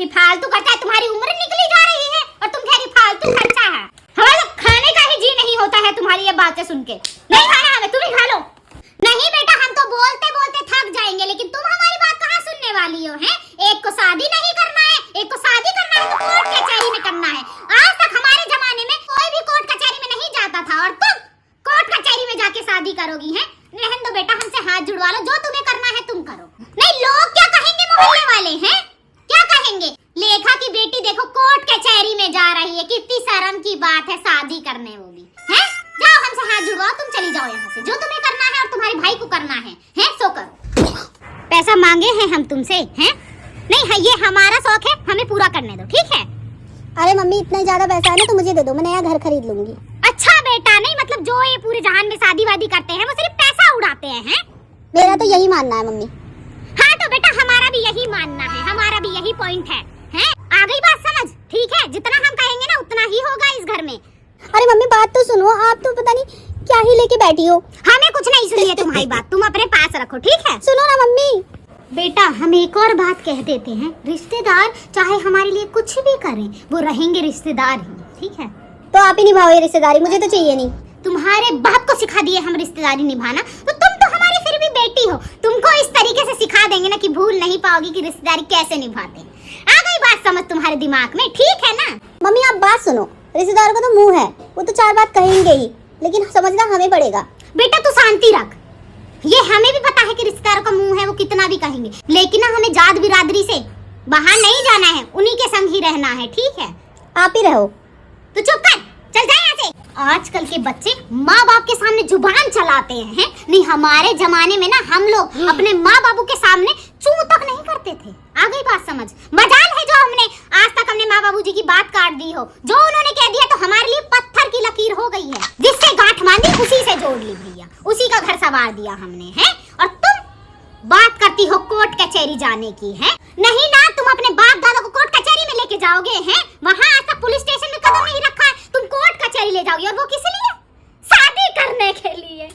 कि फालतू खर्चा, तुम्हारी उम्र निकली जा रही है और तुम कह रही फालतू खर्चा है। हमारे खाने का ही जी नहीं होता है तुम्हारी ये बातें सुन के। नहीं खाना हमें, तुम ही खा लो। नहीं बेटा, हम तो बोलते बोलते थक जाएंगे, लेकिन तुम हमारी बात कहाँ सुनने वाली हो? हैं? एक को शादी नहीं करना है, एक को शादी करना है तो कोर्ट कचहरी में करना है। आज तक हमारे जमाने में कोई भी कोर्ट कचहरी में नहीं जाता था, और तुम कोर्ट कचहरी में जाके शादी करोगी? हैं? रहने दो बेटा, हमसे हाथ जुड़वा लो, जो तुम्हें करना है तुम करो। नहीं, लोग क्या कहेंगे मोहल्ले वाले? हैं? क्या कहेंगे? लेखा की बेटी देखो कोर्ट कचहरी में जा रही है, कितनी शर्म की बात है शादी करने, वो भी। हैं? जाओ, हमसे हाथ जुड़वाओ, तुम चली जाओ यहाँ से। जो तुम्हें करना है और तुम्हारे भाई को करना है, हैं? सो करो। पैसा मांगे हैं हम तुमसे? हैं? नहीं है, ये हमारा शौक है, हमें पूरा करने दो, ठीक है? अरे मम्मी, इतना ज्यादा पैसा है ना तो मुझे दे दो, मैं नया घर खरीद लूंगी। अच्छा बेटा, नहीं मतलब जो ये पूरे जहान में शादी वादी करते हैं वो सिर्फ पैसा उड़ाते हैं? मेरा तो यही मानना है मम्मी। हाँ तो बेटा, हमारा भी यही मानना है, हमारा भी यही पॉइंट है। हैं? आ गई बात समझ? ठीक है, जितना हम कहेंगे ना उतना ही होगा इस घर में। अरे मम्मी बात तो सुनो, आप तो पता नहीं क्या ही लेके बैठी हो। हमें कुछ नहीं सुनी है तुम्हारी बात, तुम अपने पास रखो, ठीक है? सुनो ना मम्मी। बेटा, हम एक और बात कह देते हैं, रिश्तेदार चाहे हमारे लिए कुछ भी करें, वो रहेंगे रिश्तेदार ही, ठीक है? तो आप ही निभाओ ये रिश्तेदारी, मुझे तो चाहिए नहीं। तुम्हारे बाप को सिखा दिए हम रिश्तेदारी निभाना, तो तुम तो हमारी फिर भी बेटी हो, तुमको इस तरीके से सिखा देंगे ना कि भूल नहीं पाओगी कि रिश्तेदारी कैसे निभाते हैं। आ गई बात समझ तुम्हारे दिमाग में, ठीक है ना? मम्मी आप बात सुनो, रिश्तेदारों का तो मुंह है, वो तो चार बात कहेंगे ही, लेकिन समझना हमें पड़ेगा। बेटा तू शांति रख, ये हमें भी पता है कि रिश्तेदारों का मुंह है, वो कितना भी कहेंगे, लेकिन ना हमें जात बिरादरी से बाहर नहीं जाना है, उन्हीं के संग ही रहना है, ठीक है? आप ही रहो। तो चुप कर, चल जा यहाँ से। आजकल के बच्चे माँ बाप के सामने जुबान चलाते हैं, नहीं हमारे जमाने में ना हम लोग अपने माँ बाबू के सामने चू तक नहीं करते थे। आ गई बात समझ? मजाल है जो हमने आज तक अपने माँ बाबू जी की बात काट दी हो, जो उन्होंने कह दिया तो हमारे लिए पत्थर की लकीर हो गई है, जिससे गांठ बांधी उसी से जोड़ ली भैया, उसी का घर संवार दिया हमने, हैं? और तुम बात करती हो कोर्ट कचहरी जाने की, है? नहीं ना, तुम अपने बाप दादा को कोर्ट कचहरी में लेके जाओगे, हैं? वहाँ आज तक पुलिस स्टेशन में कदम नहीं रखा है, तुम कोर्ट कचहरी ले जाओगे, और वो किस लिए? शादी करने के लिए।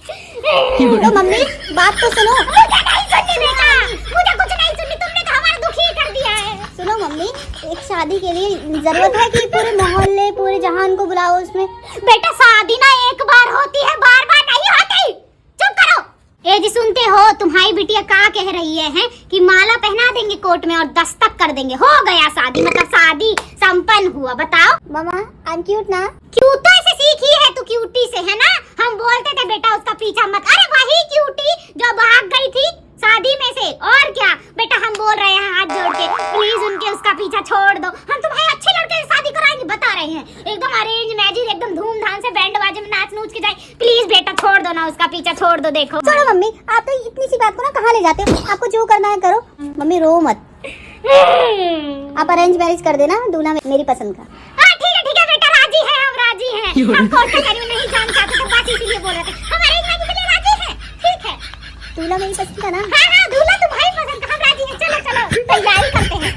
तो मम्मी बात तो सुनो। मुझे नहीं सुननी बेटा, मुझे कुछ नहीं सुननी, तुमने तो हमारा दुखी कर दिया है। सुनो मम्मी, एक शादी के लिए जरूरत है कि पूरे मोहल्ले पूरे जहान को बुलाओ उसमें? बेटा शादी ना एक बार होती है, बार बार नहीं होती। चुप करो। ए जी सुनते हो, तुम्हारी बिटिया क्या कह रही है, हैं? कि माला पहना देंगे कोर्ट में और दस्तक कर देंगे, हो गया शादी, मतलब शादी संपन्न हुआ। बताओ मामा आई एम क्यूट ना? क्यूट से सीखी है तू, क्यूटी से, है ना? हम बोलते थे बेटा उसका पीछा मत। अरे वही क्यूटी जो भाग गई थी शादी में से, और क्या? बेटा हम बोल रहे हैं हाथ जोड़ के, प्लीज उनके उसका पीछा छोड़ दो, हम तुम्हारे अच्छे लड़के से शादी कराएंगे, बता रहे हैं, एकदम अरेंज मैरिज, एकदम धूमधाम से बैंड बाजे में नाच नूच के जाए। प्लीज बेटा छोड़ दो ना, उसका पीछा छोड़ दो। देखो चलो मम्मी, आप तो इतनी सी बात को ना कहाँ ले जाते हो? आपको जो करना है करो, मम्मी रो मत। आप अरेंज मैरिज कर देना, दूल्हा मेरी पसंद का। ठीक है बेटा, राजी है, हम राजी हैं। हम कोर्ट कचहरी में नहीं जाना चाहते, तो बस इसीलिए बोल रहे थे, हम अरेंज मैरिज के लिए राजी हैं, ठीक है? दूल्हा मेरी पसंद का ना? हाँ, दूल्हा तुम्हारी पसंद का, हम राजी हैं। चलो चलो तैयारी करते हैं।